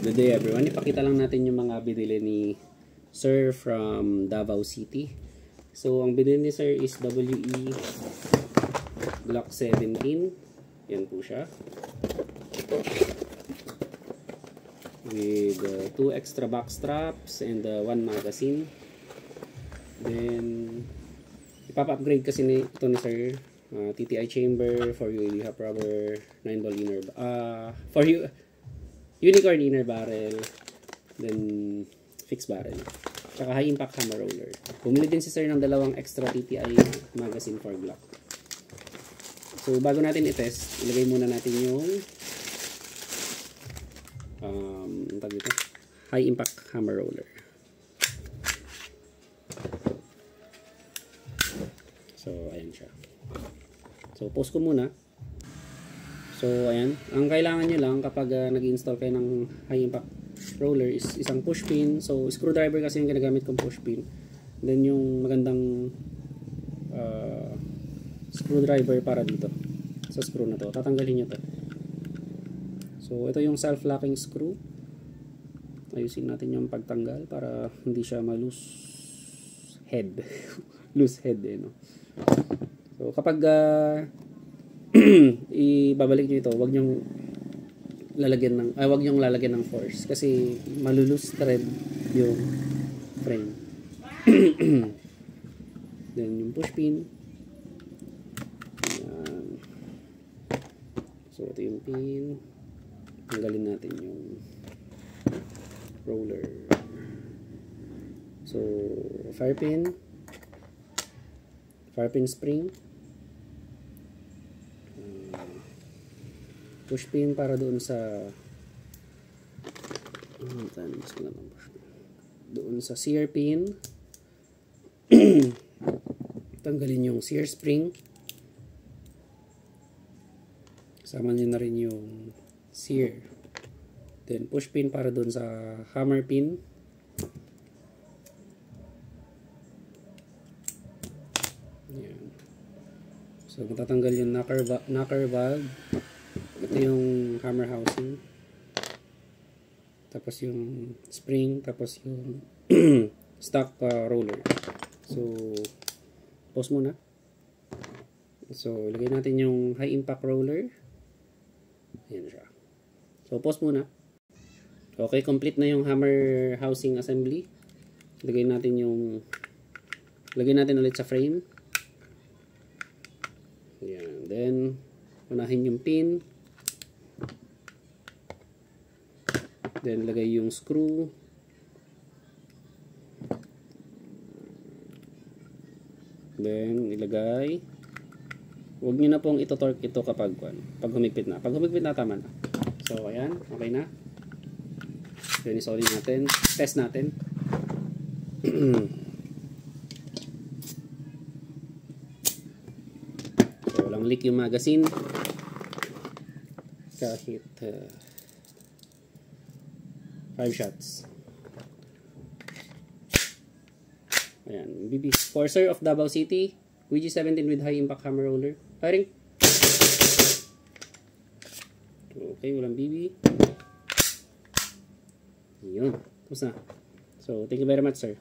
Good day everyone. Ipakita lang natin yung mga binili ni Sir from Davao City. So ang binili ni Sir is WE Glock 17. Yan po siya. With 2 extra back straps and 1 magazine. Then ipapa-upgrade kasi ito ni Sir. TTI chamber for UAV half rubber 9-ball inner for you unicorn inner barrel, then fixed barrel, tsaka high impact hammer roller. Bumili din si Sir ng dalawang extra TTI magazine for Glock. So bago natin i-test, ilagay muna natin yung high impact hammer roller. So ayan siya. So post ko muna. So, ayan. Ang kailangan nyo lang kapag nag-install kayo ng high impact roller is isang push pin. So, screwdriver kasi yung ginagamit kong push pin. Then, yung magandang screwdriver para dito. Sa screw na to. Tatanggalin nyo to. So, ito yung self-locking screw. Ayusin natin yung pagtanggal para hindi siya ma-loose head. Loose head eh, no? So, kapag ibabalik niyo ito, wag nyong lalagyan ng force kasi malulus thread yung frame. Then yung push pin. Ayan. So ito yung pin. Tanggalin natin yung roller. So fire pin spring, push pin para doon sa sear pin. Tanggalin yung sear spring, kasama nyo na rin yung sear. Then push pin para doon sa hammer pin. Yan. So matatanggal yung knocker valve. Ito yung hammer housing, tapos yung spring, tapos yung stock roller. So pause muna. So ilagay natin yung high impact roller. Ayan siya. So pause muna. Okay, complete na yung hammer housing assembly. Lagay natin ulit sa frame. Ayan. Then unahin yung pin. Then lagay yung screw. Then ilagay. Huwag niyo na pong ito-torque ito kapag humigpit na. Pag humigpit na, tama na. So ayan, okay na. Then isolid natin. Test natin. So walang leak yung magazine. Kahit 5 shots. Ayan, BB. For Sir of Davao City, WG-17 with high impact hammer roller. Firing. Okay, walang BB. Yun. Tapos na. So, thank you very much, sir.